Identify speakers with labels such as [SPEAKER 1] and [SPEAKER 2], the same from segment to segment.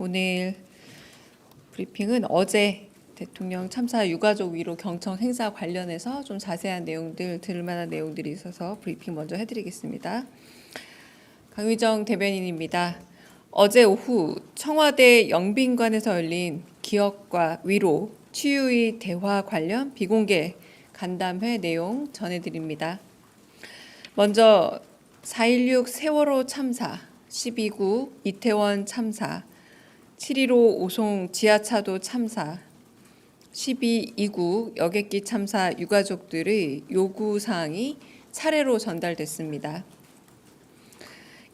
[SPEAKER 1] 오늘 브리핑은 어제 대통령 참사 유가족 위로 경청 행사 관련해서 좀 자세한 내용들, 들을 만한 내용들이 있어서 브리핑 먼저 해드리겠습니다. 강의정 대변인입니다. 어제 오후 청와대 영빈관에서 열린 기억과 위로, 치유의 대화 관련 비공개 간담회 내용 전해드립니다. 먼저 4.16 세월호 참사, 12구 이태원 참사, 7.15 오송 지하차도 참사, 12.29 여객기 참사 유가족들의 요구사항이 차례로 전달됐습니다.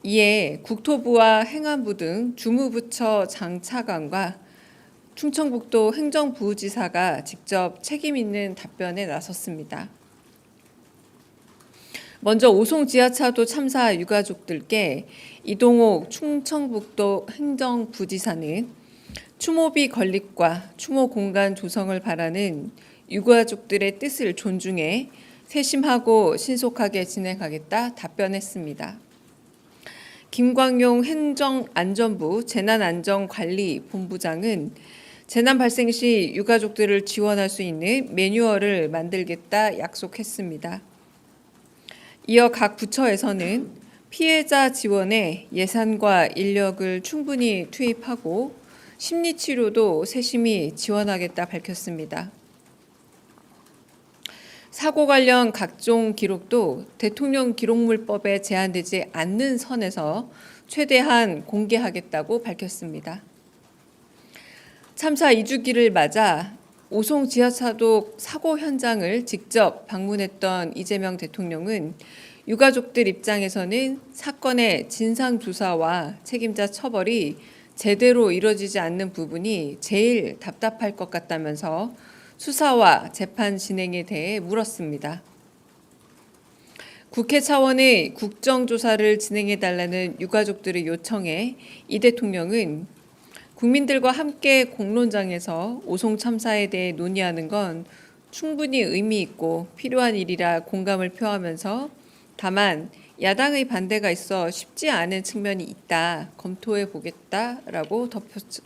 [SPEAKER 1] 이에 국토부와 행안부 등 주무부처 장차관과 충청북도 행정부지사가 직접 책임 있는 답변에 나섰습니다. 먼저 오송 지하차도 참사 유가족들께 이동옥 충청북도 행정부지사는 추모비 건립과 추모 공간 조성을 바라는 유가족들의 뜻을 존중해 세심하고 신속하게 진행하겠다 답변했습니다. 김광용 행정안전부 재난안전관리본부장은 재난 발생 시 유가족들을 지원할 수 있는 매뉴얼을 만들겠다 약속했습니다. 이어 각 부처에서는 피해자 지원에 예산과 인력을 충분히 투입하고 심리치료도 세심히 지원하겠다 밝혔습니다. 사고 관련 각종 기록도 대통령 기록물법에 제한되지 않는 선에서 최대한 공개하겠다고 밝혔습니다. 참사 2주기를 맞아 오송 지하차도 사고 현장을 직접 방문했던 이재명 대통령은 유가족들 입장에서는 사건의 진상조사와 책임자 처벌이 제대로 이뤄지지 않는 부분이 제일 답답할 것 같다면서 수사와 재판 진행에 대해 물었습니다. 국회 차원의 국정조사를 진행해달라는 유가족들의 요청에 이 대통령은 국민들과 함께 공론장에서 오송 참사에 대해 논의하는 건 충분히 의미 있고 필요한 일이라 공감을 표하면서 다만 야당의 반대가 있어 쉽지 않은 측면이 있다, 검토해 보겠다라고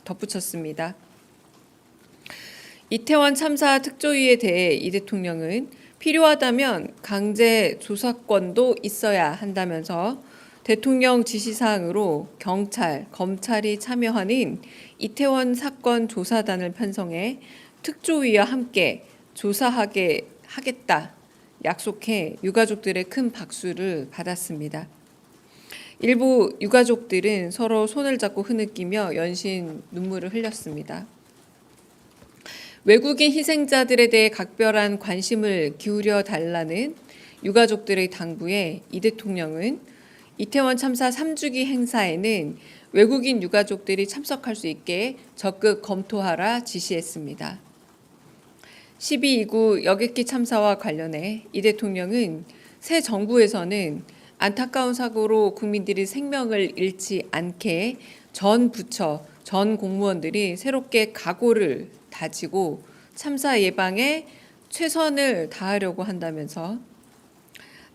[SPEAKER 1] 덧붙였습니다. 이태원 참사 특조위에 대해 이 대통령은 필요하다면 강제 조사권도 있어야 한다면서 대통령 지시사항으로 경찰, 검찰이 참여하는 이태원 사건 조사단을 편성해 특조위와 함께 조사하게 하겠다 약속해 유가족들의 큰 박수를 받았습니다. 일부 유가족들은 서로 손을 잡고 흐느끼며 연신 눈물을 흘렸습니다. 외국인 희생자들에 대해 각별한 관심을 기울여 달라는 유가족들의 당부에 이 대통령은 이태원 참사 3주기 행사에는 외국인 유가족들이 참석할 수 있게 적극 검토하라 지시했습니다. 12.29 여객기 참사와 관련해 이 대통령은 새 정부에서는 안타까운 사고로 국민들이 생명을 잃지 않게 전 부처, 전 공무원들이 새롭게 각오를 다지고 참사 예방에 최선을 다하려고 한다면서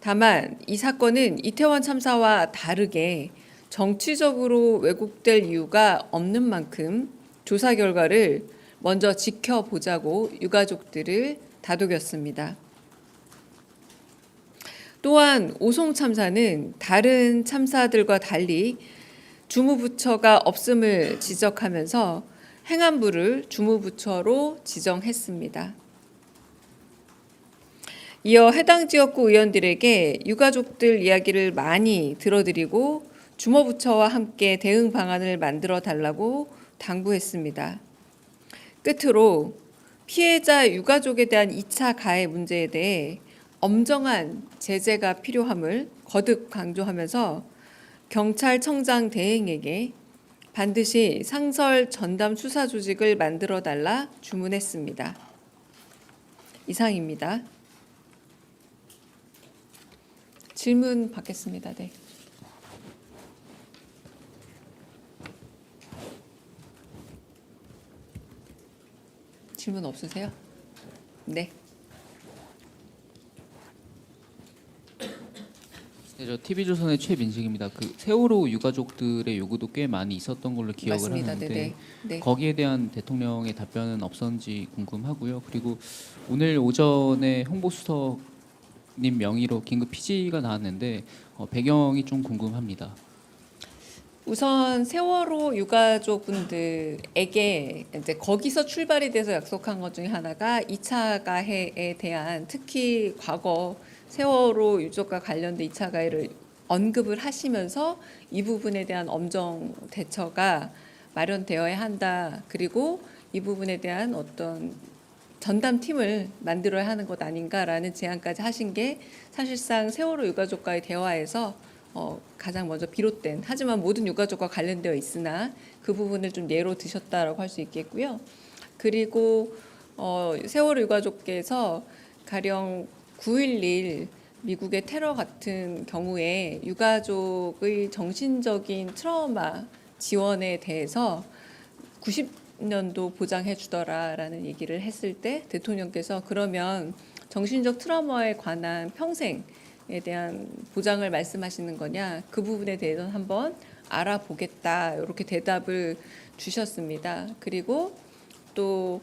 [SPEAKER 1] 다만 이 사건은 이태원 참사와 다르게 정치적으로 왜곡될 이유가 없는 만큼 조사 결과를 먼저 지켜보자고 유가족들을 다독였습니다. 또한 오송 참사는 다른 참사들과 달리 주무부처가 없음을 지적하면서 행안부를 주무부처로 지정했습니다. 이어 해당 지역구 의원들에게 유가족들 이야기를 많이 들어드리고 주무부처와 함께 대응 방안을 만들어 달라고 당부했습니다. 끝으로 피해자 유가족에 대한 2차 가해 문제에 대해 엄정한 제재가 필요함을 거듭 강조하면서 경찰청장 대행에게 반드시 상설 전담 수사 조직을 만들어 달라 주문했습니다. 이상입니다. 질문 받겠습니다. 네. 질문 없으세요? 네.
[SPEAKER 2] 네, 저 TV조선의 최민식입니다. 그 세월호 유가족들의 요구도 꽤 많이 있었던 걸로 기억을
[SPEAKER 1] 맞습니다.
[SPEAKER 2] 하는데
[SPEAKER 1] 네네. 네.
[SPEAKER 2] 거기에 대한 대통령의 답변은 없었는지 궁금하고요. 그리고 오늘 오전에 홍보수석님 명의로 긴급 피지가 나왔는데 배경이 좀 궁금합니다.
[SPEAKER 1] 우선 세월호 유가족분들에게 이제 거기서 출발이 돼서 약속한 것 중에 하나가 2차 가해에 대한 특히 과거 세월호 유족과 관련된 2차 가해를 언급을 하시면서 이 부분에 대한 엄정 대처가 마련되어야 한다. 그리고 이 부분에 대한 어떤 전담팀을 만들어야 하는 것 아닌가라는 제안까지 하신 게 사실상 세월호 유가족과의 대화에서 가장 먼저 비롯된, 하지만 모든 유가족과 관련되어 있으나 그 부분을 좀 예로 드셨다라고 할 수 있겠고요. 그리고 세월호 유가족께서 가령 9.11 미국의 테러 같은 경우에 유가족의 정신적인 트라우마 지원에 대해서 90년도 보장해 주더라라는 얘기를 했을 때 대통령께서 그러면 정신적 트라우마에 관한 평생에 대한 보장을 말씀하시는 거냐, 그 부분에 대해서는 한번 알아보겠다, 이렇게 대답을 주셨습니다. 그리고 또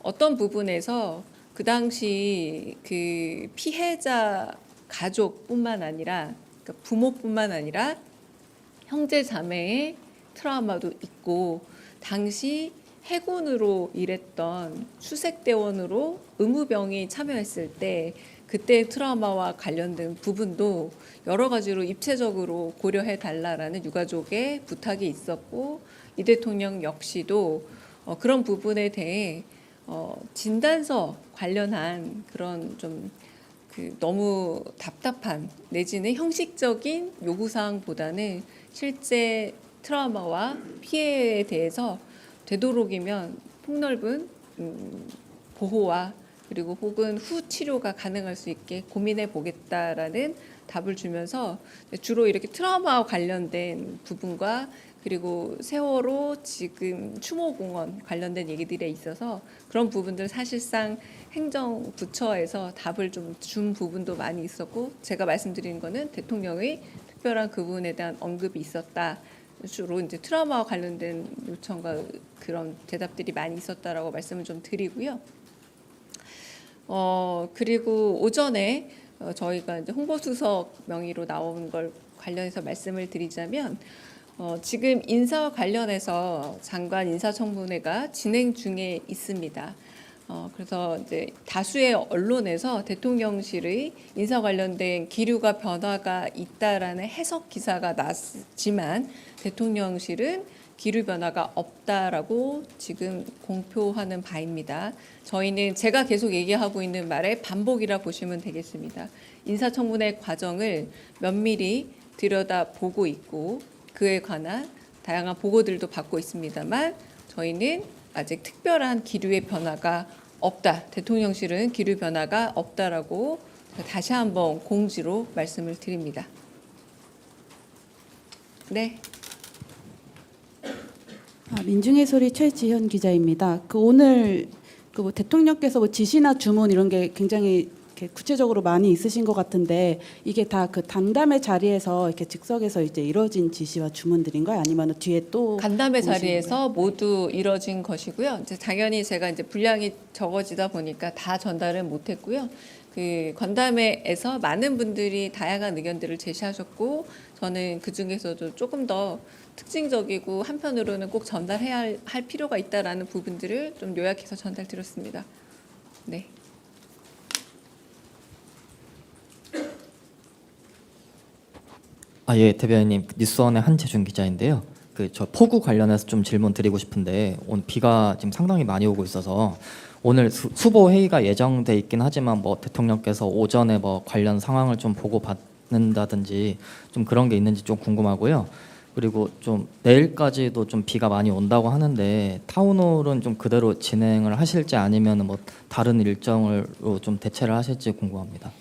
[SPEAKER 1] 어떤 부분에서 그 당시 그 피해자 가족뿐만 아니라, 그러니까 부모뿐만 아니라 형제 자매의 트라우마도 있고, 당시 해군으로 일했던 수색대원으로 의무병이 참여했을 때 그때 트라우마와 관련된 부분도 여러 가지로 입체적으로 고려해 달라라는 유가족의 부탁이 있었고, 이 대통령 역시도 그런 부분에 대해 진단서 관련한 그런 좀 너무 답답한 내지는 형식적인 요구사항보다는 실제 트라우마와 피해에 대해서 되도록이면 폭넓은 보호와 그리고 혹은 후 치료가 가능할 수 있게 고민해 보겠다라는 답을 주면서 주로 이렇게 트라우마와 관련된 부분과 그리고 세월호 지금 추모공원 관련된 얘기들에 있어서 그런 부분들 사실상 행정부처에서 답을 좀 준 부분도 많이 있었고, 제가 말씀드리는 거는 대통령의 특별한 그 부분에 대한 언급이 있었다. 주로 이제 트라우마와 관련된 요청과 그런 대답들이 많이 있었다라고 말씀을 좀 드리고요. 그리고 오전에 저희가 이제 홍보수석 명의로 나온 걸 관련해서 말씀을 드리자면, 지금 인사와 관련해서 장관 인사청문회가 진행 중에 있습니다. 그래서 이제 다수의 언론에서 대통령실의 인사 관련된 기류가 변화가 있다라는 해석 기사가 났지만 대통령실은 기류 변화가 없다라고 지금 공표하는 바입니다. 저희는 제가 계속 얘기하고 있는 말의 반복이라 보시면 되겠습니다. 인사청문회 과정을 면밀히 들여다보고 있고 그에 관한 다양한 보고들도 받고 있습니다만 저희는 아직 특별한 기류의 변화가 없다. 대통령실은 기류 변화가 없다라고 다시 한번 공지로 말씀을 드립니다. 네.
[SPEAKER 3] 민중의 소리 최지현 기자입니다. 오늘 뭐 대통령께서 뭐 지시나 주문 이런 게 굉장히 이렇게 구체적으로 많이 있으신 것 같은데 이게 다 그 단담회 자리에서 이렇게 즉석에서 이제 이루어진 지시와 주문들인가요? 아니면 뒤에 또
[SPEAKER 1] 간담회
[SPEAKER 3] 오신
[SPEAKER 1] 자리에서 모두 이뤄진 것이고요. 이제 당연히 제가 이제 분량이 적어지다 보니까 다 전달을 못했고요. 그 간담회에서 많은 분들이 다양한 의견들을 제시하셨고, 저는 그 중에서도 조금 더 특징적이고 한편으로는 꼭 전달해야 할 필요가 있다라는 부분들을 좀 요약해서 전달드렸습니다. 네.
[SPEAKER 4] 예, 대변인님, 뉴스원의 한재준 기자인데요. 저 폭우 관련해서 좀 질문 드리고 싶은데 오늘 비가 지금 상당히 많이 오고 있어서 오늘 수보 회의가 예정돼 있긴 하지만 뭐 대통령께서 오전에 뭐 관련 상황을 좀 보고 받는다든지 좀 그런 게 있는지 좀 궁금하고요. 그리고 좀 내일까지도 좀 비가 많이 온다고 하는데 타운홀은 좀 그대로 진행을 하실지 아니면 뭐 다른 일정으로 좀 대체를 하실지 궁금합니다.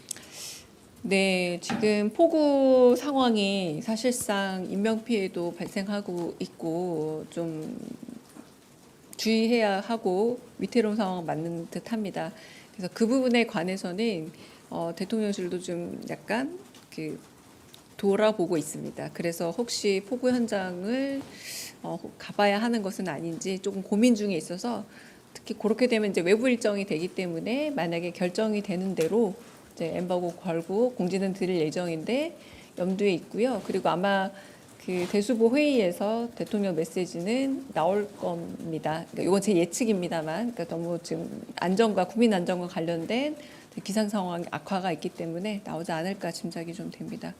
[SPEAKER 1] 네, 지금 폭우 상황이 사실상 인명피해도 발생하고 있고 좀 주의해야 하고 위태로운 상황 맞는 듯합니다. 그래서 그 부분에 관해서는 대통령실도 좀 약간 돌아보고 있습니다. 그래서 혹시 포구 현장을 가봐야 하는 것은 아닌지 조금 고민 중에 있어서 특히 그렇게 되면 이제 외부 일정이 되기 때문에 만약에 결정이 되는 대로 이제 엠바고 걸고 공지는 드릴 예정인데 염두에 있고요. 그리고 아마 그 대수보 회의에서 대통령 메시지는 나올 겁니다. 그러니까 이건 제 예측입니다만, 그러니까 너무 지금 안전과 국민 안전과 관련된 기상 상황 악화가 있기 때문에 나오지 않을까 짐작이 좀 됩니다.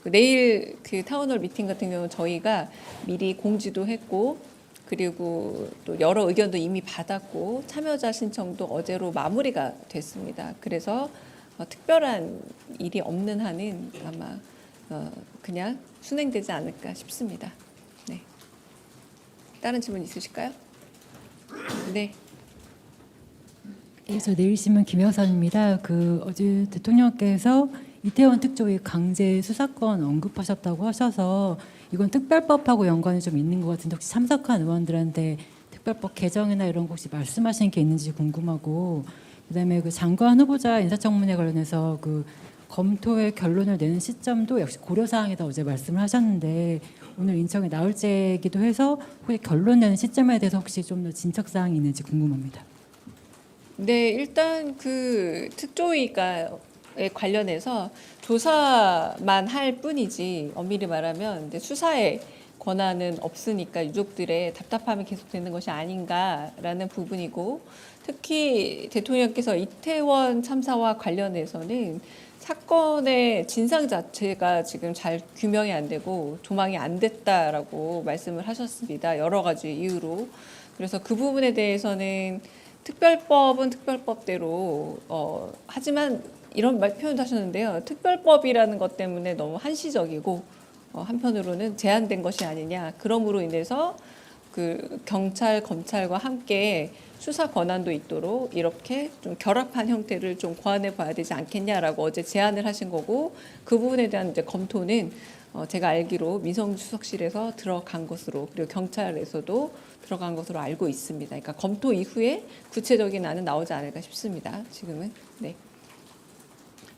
[SPEAKER 1] 내일 그 타운홀 미팅 같은 경우는 저희가 미리 공지도 했고 그리고 또 여러 의견도 이미 받았고 참여자 신청도 어제로 마무리가 됐습니다. 그래서 특별한 일이 없는 한은 아마 그냥 순행되지 않을까 싶습니다. 네. 다른 질문 있으실까요? 네.
[SPEAKER 5] 예, 저 내일신문 김여선입니다. 어제 대통령께서 이태원 특조위 강제 수사권 언급하셨다고 하셔서 이건 특별법하고 연관이 좀 있는 것 같은데 혹시 참석한 의원들한테 특별법 개정이나 이런 거 혹시 말씀하신 게 있는지 궁금하고 그다음에 그 장관 후보자 인사청문회 관련해서 그 검토의 결론을 내는 시점도 역시 고려사항이다 어제 말씀을 하셨는데 오늘 인청에 나올지기도 해서 혹시 결론 내는 시점에 대해서 혹시 좀 더 진척사항이 있는지 궁금합니다.
[SPEAKER 1] 네, 일단 그 특조위가에 관련해서 조사만 할 뿐이지 엄밀히 말하면 이제 수사의 권한은 없으니까 유족들의 답답함이 계속되는 것이 아닌가라는 부분이고 특히 대통령께서 이태원 참사와 관련해서는 사건의 진상 자체가 지금 잘 규명이 안 되고 조망이 안 됐다라고 말씀을 하셨습니다. 여러 가지 이유로. 그래서 그 부분에 대해서는 특별법은 특별법대로 하지만 이런 표현도 하셨는데요. 특별법이라는 것 때문에 너무 한시적이고 한편으로는 제한된 것이 아니냐. 그러므로 인해서 그 경찰, 검찰과 함께 수사 권한도 있도록 이렇게 좀 결합한 형태를 좀 고안해 봐야 되지 않겠냐라고 어제 제안을 하신 거고 그 부분에 대한 이제 검토는 제가 알기로 민정수석실에서 들어간 것으로 그리고 경찰에서도 들어간 것으로 알고 있습니다. 그러니까 검토 이후에 구체적인 안은 나오지 않을까 싶습니다. 지금은. 네.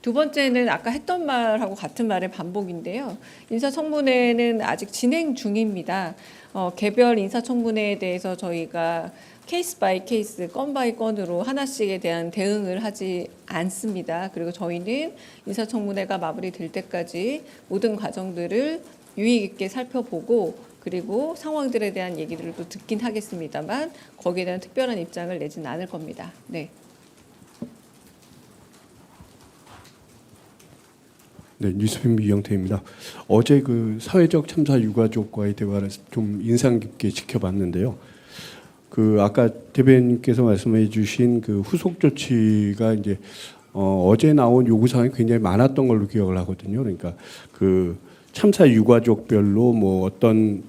[SPEAKER 1] 두 번째는 아까 했던 말하고 같은 말의 반복인데요. 인사청문회는 아직 진행 중입니다. 개별 인사청문회에 대해서 저희가 케이스 바이 케이스, 건 바이 건으로 하나씩에 대한 대응을 하지 않습니다. 그리고 저희는 인사청문회가 마무리될 때까지 모든 과정들을 유의 깊게 살펴보고 그리고 상황들에 대한 얘기들을 또 듣긴 하겠습니다만 거기에 대한 특별한 입장을 내지는 않을 겁니다. 네.
[SPEAKER 6] 네, 뉴스핀 이영태입니다. 어제 그 사회적 참사 유가족과의 대화를 좀 인상 깊게 지켜봤는데요. 그 아까 대변인께서 말씀해주신 그 후속 조치가 이제 어제 나온 요구 사항이 굉장히 많았던 걸로 기억을 하거든요. 그러니까 그 참사 유가족별로 뭐 어떤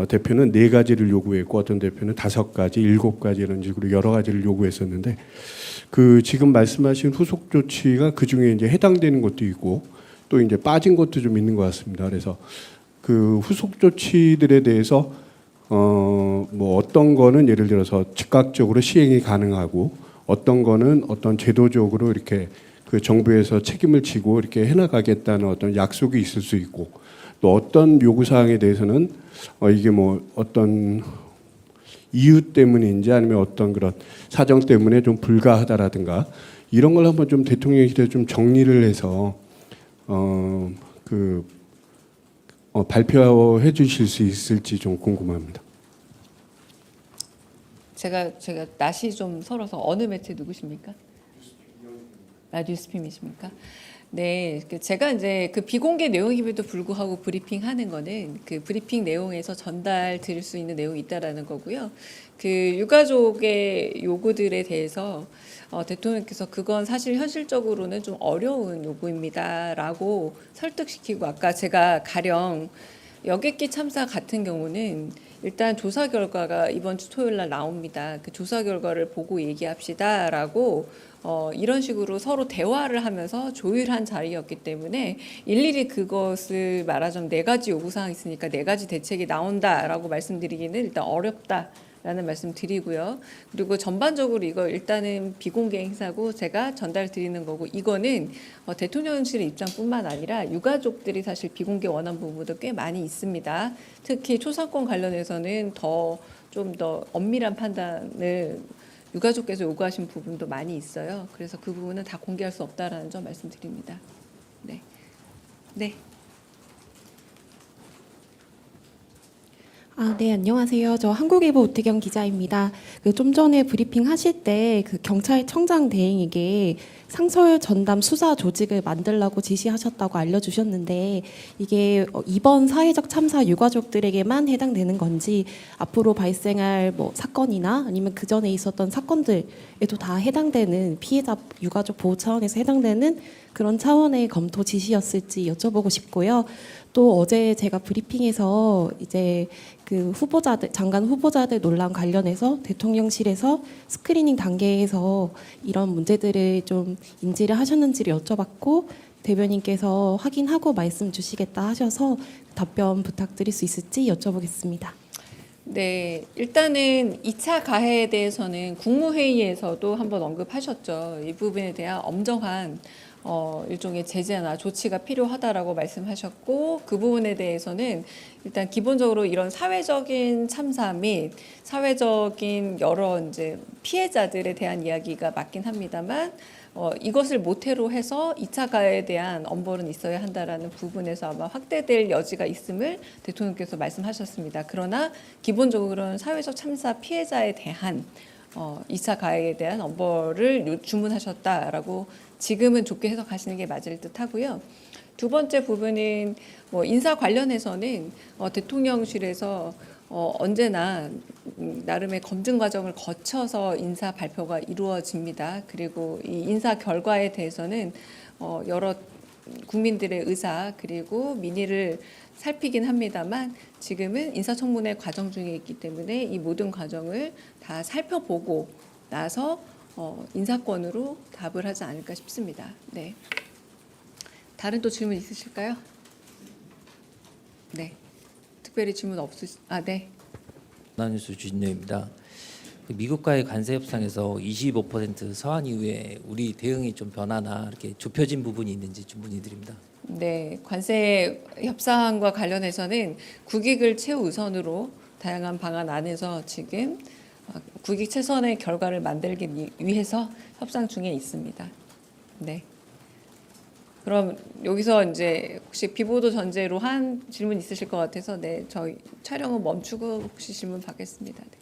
[SPEAKER 6] 대표는 4가지를 요구했고 어떤 대표는 5가지, 7가지 이런 식으로 여러 가지를 요구했었는데 그 지금 말씀하신 후속 조치가 그 중에 이제 해당되는 것도 있고 또 이제 빠진 것도 좀 있는 것 같습니다. 그래서 그 후속 조치들에 대해서 뭐 어떤 거는 예를 들어서 즉각적으로 시행이 가능하고 어떤 거는 어떤 제도적으로 이렇게 그 정부에서 책임을 지고 이렇게 해나가겠다는 어떤 약속이 있을 수 있고 또 어떤 요구 사항에 대해서는 이게 뭐 어떤 이유 때문인지 아니면 어떤 그런 사정 때문에 좀 불가하다라든가 이런 걸 한번 좀 대통령실에 좀 정리를 해서 발표해 주실 수 있을지 좀 궁금합니다.
[SPEAKER 1] 제가 낯이 좀 설어서 어느 매체 누구십니까? 뉴스핌이십니까? 네, 제가 이제 그 비공개 내용임에도 불구하고 브리핑하는 거는 그 브리핑 내용에서 전달 드릴 수 있는 내용이 있다라는 거고요. 그 유가족의 요구들에 대해서 대통령께서 그건 사실 현실적으로는 좀 어려운 요구입니다라고 설득시키고 아까 제가 가령 여객기 참사 같은 경우는 일단 조사 결과가 이번 주 토요일 날 나옵니다. 그 조사 결과를 보고 얘기합시다라고 이런 식으로 서로 대화를 하면서 조율한 자리였기 때문에 일일이 그것을 말하자면 4가지 요구사항이 있으니까 4가지 대책이 나온다라고 말씀드리기는 일단 어렵다라는 라는 말씀 드리고요. 그리고 전반적으로 이거 일단은 비공개 행사고 제가 전달 드리는 거고 이거는 대통령실의 입장뿐만 아니라 유가족들이 사실 비공개 원한 부분도 꽤 많이 있습니다. 특히 초상권 관련해서는 좀 더 엄밀한 판단을 유가족께서 요구하신 부분도 많이 있어요. 그래서 그 부분은 다 공개할 수 없다라는 점 말씀드립니다. 네. 네.
[SPEAKER 7] 네, 안녕하세요. 저 한국일보 오태경 기자입니다. 좀 전에 브리핑 하실 때 경찰청장 대행에게 상설 전담 수사 조직을 만들라고 지시하셨다고 알려주셨는데 이게 이번 사회적 참사 유가족들에게만 해당되는 건지 앞으로 발생할 사건이나 아니면 그 전에 있었던 사건들에도 다 해당되는 피해자 유가족 보호 차원에서 해당되는 그런 차원의 검토 지시였을지 여쭤보고 싶고요. 또 어제 제가 브리핑에서 이제 장관 후보자들 논란 관련해서 대통령실에서 스크리닝 단계에서 이런 문제들을 좀 인지를 하셨는지를 여쭤봤고 대변인께서 확인하고 말씀 주시겠다 하셔서 답변 부탁드릴 수 있을지 여쭤보겠습니다.
[SPEAKER 1] 네, 일단은 2차 가해에 대해서는 국무회의에서도 한번 언급하셨죠. 이 부분에 대한 엄정한 일종의 제재나 조치가 필요하다라고 말씀하셨고 그 부분에 대해서는 일단 기본적으로 이런 사회적인 참사 및 사회적인 여러 이제 피해자들에 대한 이야기가 맞긴 합니다만 이것을 모태로 해서 2차 가해에 대한 엄벌은 있어야 한다라는 부분에서 아마 확대될 여지가 있음을 대통령께서 말씀하셨습니다. 그러나 기본적으로는 사회적 참사 피해자에 대한 2차 가해에 대한 엄벌을 주문하셨다라고 지금은 좋게 해석하시는 게 맞을 듯 하고요. 두 번째 부분은 인사 관련해서는 대통령실에서 언제나 나름의 검증 과정을 거쳐서 인사 발표가 이루어집니다. 그리고 이 인사 결과에 대해서는 여러 국민들의 의사 그리고 민의를 살피긴 합니다만 지금은 인사청문회 과정 중에 있기 때문에 이 모든 과정을 다 살펴보고 나서 인사권으로 답을 하지 않을까 싶습니다. 네. 다른 또 질문 있으실까요? 네. 특별히 질문 네.
[SPEAKER 8] 나뉴스 주진우입니다. 미국과의 관세 협상에서 25% 서한 이후에 우리 대응이 좀 변화나 이렇게 좁혀진 부분이 있는지 좀 문의드립니다.
[SPEAKER 1] 네, 관세 협상과 관련해서는 국익을 최우선으로 다양한 방안 안에서 지금 국익 최선의 결과를 만들기 위해서 협상 중에 있습니다. 네. 그럼 여기서 이제 혹시 비보도 전제로 한 질문 있으실 것 같아서 저희 촬영은 멈추고 혹시 질문 받겠습니다. 네.